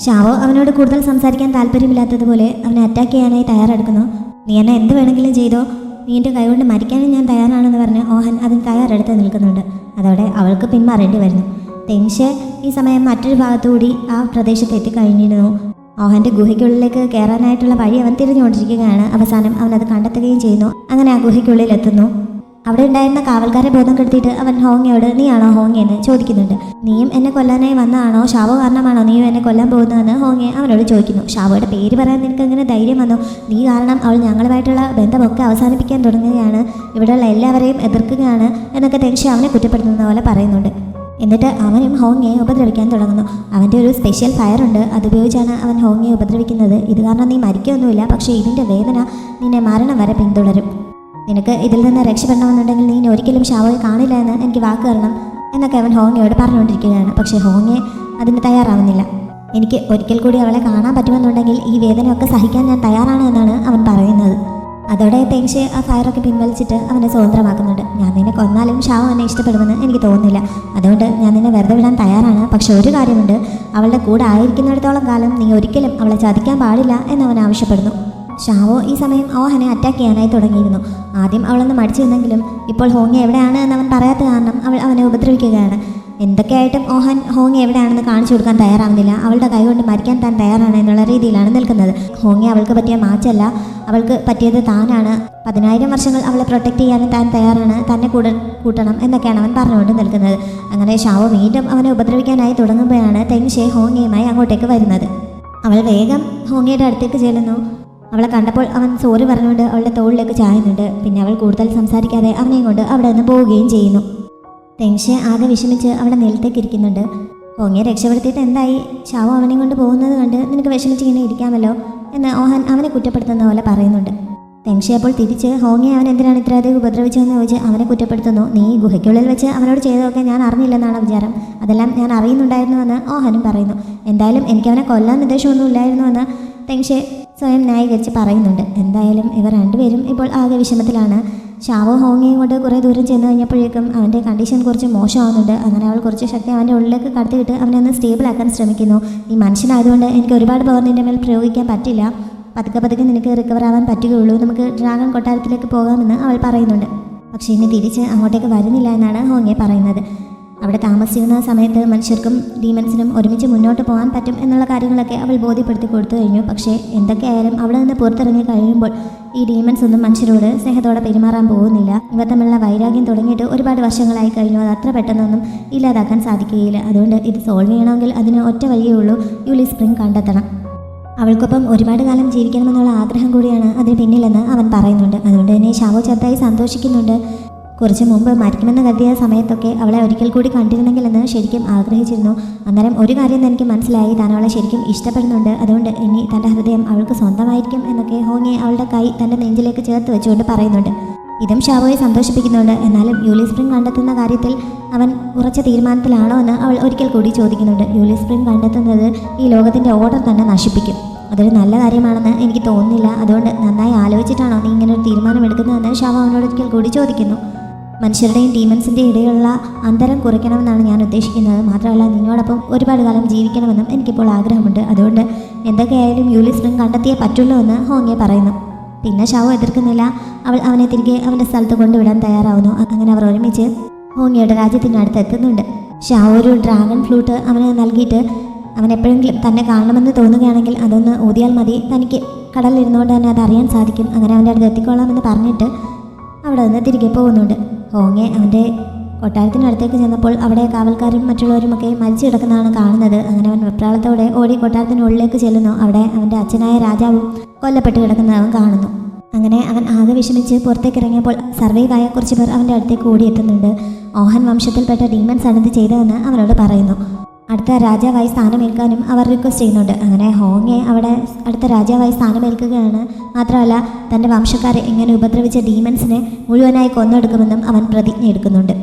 ഷാവോ അവനോട് കൂടുതൽ സംസാരിക്കാൻ താല്പര്യമില്ലാത്തതുപോലെ അവനെ അറ്റാക്ക് ചെയ്യാനായി തയ്യാറെടുക്കുന്നു. നീ എന്നെ എന്ത് വേണമെങ്കിലും ചെയ്തോ, നീ എൻ്റെ കൈകൊണ്ട് മരിക്കാനും ഞാൻ തയ്യാറാണെന്ന് പറഞ്ഞ് ഓഹൻ അതിന് തയ്യാറെടുത്ത് നിൽക്കുന്നുണ്ട്. അതോടെ അവൾക്ക് പിന്മാറേണ്ടി വരുന്നു. തെങ്ഷെ ഈ സമയം മറ്റൊരു ഭാഗത്തുകൂടി ആ പ്രദേശത്ത് എത്തിക്കഴിഞ്ഞിരുന്നു. ഓഹൻ്റെ ഗുഹയ്ക്കുള്ളിലേക്ക് കയറാനായിട്ടുള്ള വഴി അവൻ തിരിഞ്ഞുകൊണ്ടിരിക്കുകയാണ്. അവസാനം അവനത് കണ്ടെത്തുകയും ചെയ്യുന്നു. അങ്ങനെ ആ ഗുഹയ്ക്കുള്ളിൽ എത്തുന്നു. അവിടെ ഉണ്ടായിരുന്ന കാവൽക്കാരെ ബോധം കെടുത്തിയിട്ട് അവൻ ഹോങ്ങയോട് നീയാണോ ഹോങ്ങി എന്ന് ചോദിക്കുന്നുണ്ട്. നീയും എന്നെ കൊല്ലാനായി വന്നതാണോ, ഷാവോ കാരണമാണോ നീയും എന്നെ കൊല്ലാൻ പോകുന്നതെന്ന് ഹോങ്ങെ അവനോട് ചോദിക്കുന്നു. ഷാവോയുടെ പേര് പറയാൻ നിനക്ക് എങ്ങനെ ധൈര്യം വന്നു? നീ കാരണം അവൾ ഞങ്ങളുമായിട്ടുള്ള ബന്ധമൊക്കെ അവസാനിപ്പിക്കാൻ തുടങ്ങുകയാണ്, ഇവിടെയുള്ള എല്ലാവരെയും എതിർക്കുകയാണ് എന്നൊക്കെ തെങ്ഷെ അവനെ കുറ്റപ്പെടുത്തുന്ന പോലെ പറയുന്നുണ്ട്. എന്നിട്ട് അവനും ഹോങ്ങയെ ഉപദ്രവിക്കാൻ തുടങ്ങുന്നു. അവൻ്റെ ഒരു സ്പെഷ്യൽ ഫയർ ഉണ്ട്, അതുപയോഗിച്ചാണ് അവൻ ഹോങ്ങയെ ഉപദ്രവിക്കുന്നത്. ഇത് കാരണം നീ മരിക്കൊന്നുമില്ല, പക്ഷേ ഇതിൻ്റെ വേദന നിന്നെ മരണം വരെ പിന്തുടരും. നിനക്ക് ഇതിൽ നിന്ന് രക്ഷപ്പെടണമെന്നുണ്ടെങ്കിൽ നീ ഒരിക്കലും ഷാവോയെ കാണില്ല എന്ന് എനിക്ക് വാക്ക് തരണം എന്നൊക്കെ അവൻ ഹോങ്ങയോട് പറഞ്ഞുകൊണ്ടിരിക്കുകയാണ്. പക്ഷേ ഹോങ്ങെ അതിന് തയ്യാറാവുന്നില്ല. എനിക്ക് ഒരിക്കൽ കൂടി അവളെ കാണാൻ പറ്റുമെന്നുണ്ടെങ്കിൽ ഈ വേദനയൊക്കെ സഹിക്കാൻ ഞാൻ തയ്യാറാണ് എന്നാണ് അവൻ പറയുന്നത്. അതോടെ തെങ്ഷെ ആ ഫയറൊക്കെ പിൻവലിച്ചിട്ട് അവനെ സ്വതന്ത്രമാക്കുന്നുണ്ട്. ഞാൻ നിന്നെ കൊന്നാലും ഷാവോ എന്നെ ഇഷ്ടപ്പെടുമെന്ന് എനിക്ക് തോന്നുന്നില്ല, അതുകൊണ്ട് ഞാൻ നിന്നെ വെറുതെ വിടാൻ തയ്യാറാണ്. പക്ഷെ ഒരു കാര്യമുണ്ട്, അവളുടെ കൂടെ ആയിരിക്കുന്നിടത്തോളം കാലം നീ ഒരിക്കലും അവളെ ചതിക്കാൻ പാടില്ല എന്നവൻ ആവശ്യപ്പെടുന്നു. ഷാവോ ഈ സമയം ഓഹനെ അറ്റാക്ക് ചെയ്യാനായി തുടങ്ങിയിരുന്നു. ആദ്യം അവളൊന്ന് മടിച്ചു നിന്നെങ്കിലും ഇപ്പോൾ ഹോങ്ങി എവിടെയാണ് എന്നവൻ പറയാത്ത കാരണം അവൾ അവനെ ഉപദ്രവിക്കുകയാണ്. എന്തൊക്കെയായിട്ടും ഓഹൻ ഹോങ്ങി എവിടെയാണെന്ന് കാണിച്ചു കൊടുക്കാൻ തയ്യാറാവുന്നില്ല. അവളുടെ കൈകൊണ്ട് മരിക്കാൻ താൻ തയ്യാറാണ് എന്നുള്ള രീതിയിലാണ് നിൽക്കുന്നത്. ഹോങ്ങി അവൾക്ക് പറ്റിയ മാച്ചല്ല, അവൾക്ക് പറ്റിയത് താനാണ്. 10,000 വർഷങ്ങൾ അവളെ പ്രൊട്ടക്റ്റ് ചെയ്യാനും താൻ തയ്യാറാണ്, തന്നെ കൂട്ടണം എന്നൊക്കെയാണ് അവൻ പറഞ്ഞുകൊണ്ട് നിൽക്കുന്നത്. അങ്ങനെ ഷാവോ വീണ്ടും അവനെ ഉപദ്രവിക്കാനായി തുടങ്ങുമ്പോഴാണ് തെങ്ഷെ ഹോങ്ങിയുമായി അങ്ങോട്ടേക്ക് വരുന്നത്. അവൾ വേഗം ഹോങ്ങിയുടെ അടുത്തേക്ക് ചെല്ലുന്നു. അവളെ കണ്ടപ്പോൾ അവൻ സോറി പറഞ്ഞുകൊണ്ട് അവളുടെ തോളിലേക്ക് ചായുന്നുണ്ട്. പിന്നെ അവൾ കൂടുതൽ സംസാരിക്കാതെ അവനെയും കൊണ്ട് അവിടെ നിന്ന് പോവുകയും ചെയ്യുന്നു. തെങ്ഷെ ആകെ വിഷമിച്ച് അവിടെ നിലത്തേക്ക് ഇരിക്കുന്നുണ്ട്. ഹോങ്ങിയെ രക്ഷപ്പെടുത്തിയിട്ട് എന്തായി? ഷാവോ അവനെയും കൊണ്ട് പോകുന്നത് കണ്ട് നിനക്ക് വിഷമിച്ച് ഇങ്ങനെ ഇരിക്കാമല്ലോ എന്ന് ഓഹൻ അവനെ കുറ്റപ്പെടുത്തുന്ന പോലെ പറയുന്നുണ്ട്. തെങ്ഷെ അപ്പോൾ തിരിച്ച് ഹോങ്ങിയെ അവൻ എന്തിനാണ് ഇത്രയധികം ഉപദ്രവിച്ചതെന്ന് ചോദിച്ച് അവനെ കുറ്റപ്പെടുത്തുന്നു. നീ ഗുഹയ്ക്കുള്ളിൽ വെച്ച് അവനോട് ചെയ്തതൊക്കെ ഞാൻ അറിഞ്ഞില്ലെന്നാണ് വിചാരം, അതെല്ലാം ഞാൻ അറിയുന്നുണ്ടായിരുന്നുവെന്ന് ഓഹനും പറയുന്നു. എന്തായാലും എനിക്കവനെ കൊല്ലാൻ ഉദ്ദേശമൊന്നും ഇല്ലായിരുന്നുവെന്ന് തെങ്ഷെ സ്വയം ന്യായീകരിച്ച് പറയുന്നുണ്ട്. എന്തായാലും ഇവർ രണ്ടുപേരും ഇപ്പോൾ ആകെ വിഷമത്തിലാണ്. ഷാവോ ഹോങ്ങിയും കൊണ്ട് കുറേ ദൂരം ചെന്ന് കഴിഞ്ഞപ്പോഴേക്കും അവൻ്റെ കണ്ടീഷൻ കുറച്ച് മോശമാവുന്നുണ്ട്. അങ്ങനെ അവൾ കുറച്ച് ശക്തി അവൻ്റെ ഉള്ളിലേക്ക് കടത്തിയിട്ട് അവനെ ഒന്ന് സ്റ്റേബിളാക്കാൻ ശ്രമിക്കുന്നു. ഈ മനുഷ്യനായതുകൊണ്ട് എനിക്ക് ഒരുപാട് പവർ നിൻ്റെ മേൽ പ്രയോഗിക്കാൻ പറ്റില്ല, പതുക്കെ നിനക്ക് റിക്കവർ ആവാൻ പറ്റുകയുള്ളൂ, നമുക്ക് ഡ്രാഗൺ കൊട്ടാരത്തിലേക്ക് പോകാമെന്ന് അവൾ പറയുന്നുണ്ട്. പക്ഷേ ഇനി തിരിച്ച് അങ്ങോട്ടേക്ക് വരുന്നില്ല എന്നാണ് ഹോങ്ങിയെ പറയുന്നത്. അവിടെ താമസിക്കുന്ന സമയത്ത് മനുഷ്യർക്കും ഡീമൻസിനും ഒരുമിച്ച് മുന്നോട്ട് പോകാൻ പറ്റും എന്നുള്ള കാര്യങ്ങളൊക്കെ അവൾ ബോധ്യപ്പെടുത്തി കൊടുത്തു കഴിഞ്ഞു. പക്ഷേ എന്തൊക്കെയായാലും അവിടെ നിന്ന് പുറത്തിറങ്ങി കഴിയുമ്പോൾ ഈ ഡീമൻസ് ഒന്നും മനുഷ്യരോട് സ്നേഹത്തോടെ പെരുമാറാൻ പോകുന്നില്ല. ഇവ തമ്മിലുള്ള വൈരാഗ്യം തുടങ്ങിയിട്ട് ഒരുപാട് വർഷങ്ങളായി കഴിഞ്ഞു. അത് അത്ര പെട്ടെന്നൊന്നും ഇല്ലാതാക്കാൻ സാധിക്കുകയില്ല. അതുകൊണ്ട് ഇത് സോൾവ് ചെയ്യണമെങ്കിൽ അതിന് ഒറ്റ വഴിയേ ഉള്ളൂ, യൂലി സ്പ്രിംഗ് കണ്ടെത്തണം. അവൾക്കൊപ്പം ഒരുപാട് കാലം ജീവിക്കണമെന്നുള്ള ആഗ്രഹം കൂടിയാണ് അതിന് പിന്നിലെന്ന് അവൻ പറയുന്നുണ്ട്. അതുകൊണ്ട് തന്നെ ഷാവോ ചെറുതായി സന്തോഷിക്കുന്നുണ്ട്. കുറച്ച് മുമ്പ് മരിക്കുമെന്ന് കരുതിയ സമയത്തൊക്കെ അവളെ ഒരിക്കൽ കൂടി കണ്ടിരുന്നെങ്കിലെന്ന് ശരിക്കും ആഗ്രഹിച്ചിരുന്നു. അന്നേരം ഒരു കാര്യം എനിക്ക് മനസ്സിലായി, താൻ അവളെ ശരിക്കും ഇഷ്ടപ്പെടുന്നുണ്ട്. അതുകൊണ്ട് ഇനി തൻ്റെ ഹൃദയം അവൾക്ക് സ്വന്തമായിരിക്കും എന്നൊക്കെ ഹോങ്ങി അവളുടെ കൈ തൻ്റെ നെഞ്ചിലേക്ക് ചേർത്ത് വെച്ചുകൊണ്ട് പറയുന്നുണ്ട്. ഇതും ഷാവോയെ സന്തോഷിപ്പിക്കുന്നുണ്ട്. എന്നാലും യൂലി സ്പ്രിംഗ് കണ്ടെത്തുന്ന കാര്യത്തിൽ അവൻ ഉറച്ച തീരുമാനത്തിലാണോ എന്ന് അവൾ ഒരിക്കൽ കൂടി ചോദിക്കുന്നുണ്ട്. യൂലി സ്പ്രിംഗ് കണ്ടെത്തുന്നത് ഈ ലോകത്തിൻ്റെ ഓർഡർ തന്നെ നശിപ്പിക്കും, അതൊരു നല്ല കാര്യമാണെന്ന് എനിക്ക് തോന്നുന്നില്ല. അതുകൊണ്ട് നന്നായി ആലോചിച്ചിട്ടാണോ നീ ഇങ്ങനെ ഒരു തീരുമാനം എടുക്കുന്നതെന്ന് ഷാവോ അവനോട് ഒരിക്കൽ കൂടി ചോദിക്കുന്നു. മനുഷ്യരുടെയും ഡീമൻസിൻ്റെയും ഇടയിലുള്ള അന്തരം കുറയ്ക്കണമെന്നാണ് ഞാൻ ഉദ്ദേശിക്കുന്നത്. മാത്രമല്ല നിന്നോടൊപ്പം ഒരുപാട് കാലം ജീവിക്കണമെന്നും എനിക്കിപ്പോൾ ആഗ്രഹമുണ്ട്. അതുകൊണ്ട് എന്തൊക്കെയായാലും യൂലി സ്പ്രിംഗ് കണ്ടെത്തിയേ പറ്റുള്ളൂ എന്ന് ഹോങ്ങിയെ പറയുന്നു. പിന്നെ ഷാവോ എതിർക്കുന്നില്ല. അവൾ അവനെ തിരികെ അവൻ്റെ സ്ഥലത്ത് കൊണ്ടുവിടാൻ തയ്യാറാവുന്നു. അങ്ങനെ അവർ ഒരുമിച്ച് ഹോങ്ങിയുടെ രാജ്യത്തിനടുത്ത് എത്തുന്നുണ്ട്. ഷാവോ ഒരു ഡ്രാഗൺ ഫ്ലൂട്ട് അവന് നൽകിയിട്ട് അവൻ എപ്പോഴെങ്കിലും തന്നെ കാണണമെന്ന് തോന്നുകയാണെങ്കിൽ അതൊന്ന് ഊതിയാൽ മതി, തനിക്ക് കടലിരുന്നുകൊണ്ട് തന്നെ അത് അറിയാൻ സാധിക്കും. അങ്ങനെ അവൻ്റെ അടുത്ത് എത്തിക്കൊള്ളാമെന്ന് പറഞ്ഞിട്ട് അവിടെ നിന്ന് തിരികെ പോകുന്നുണ്ട്. ഹോങ്ങെ അവൻ്റെ കൊട്ടാരത്തിനടുത്തേക്ക് ചെന്നപ്പോൾ അവിടെ കാവൽക്കാരും മറ്റുള്ളവരുമൊക്കെ മരിച്ചു കിടക്കുന്നതാണ് കാണുന്നത്. അങ്ങനെ അവൻ വെപ്രാളത്തോടെ ഓടി കൊട്ടാരത്തിനുള്ളിലേക്ക് ചെല്ലുന്നു. അവിടെ അവൻ്റെ അച്ഛനായ രാജാവും കൊല്ലപ്പെട്ട് കിടക്കുന്നത് അവൻ കാണുന്നു. അങ്ങനെ അവൻ ആകെ വിഷമിച്ച് പുറത്തേക്ക് ഇറങ്ങിയപ്പോൾ സർവൈവായ കുറച്ച് പേർ അവൻ്റെ അടുത്തേക്ക് ഓടിയെത്തുന്നുണ്ട്. ഓഹൻ വംശത്തിൽപ്പെട്ട ഡീമൻസ് ആണ് ഇത് ചെയ്തതെന്ന് അവനോട് പറയുന്നു. അടുത്ത രാജാവായി സ്ഥാനമേൽക്കാനും അവർ റിക്വസ്റ്റ് ചെയ്യുന്നുണ്ട്. അങ്ങനെ ഹോങ്ങെ അവിടെ അടുത്ത രാജാവായി സ്ഥാനമേൽക്കുകയാണ്. മാത്രമല്ല തൻ്റെ വംശക്കാരെ ഇങ്ങനെ ഉപദ്രവിച്ച ഡീമൻസിനെ മുഴുവനായി കൊന്നെടുക്കുമെന്നും അവൻ പ്രതിജ്ഞ എടുക്കുന്നുണ്ട്.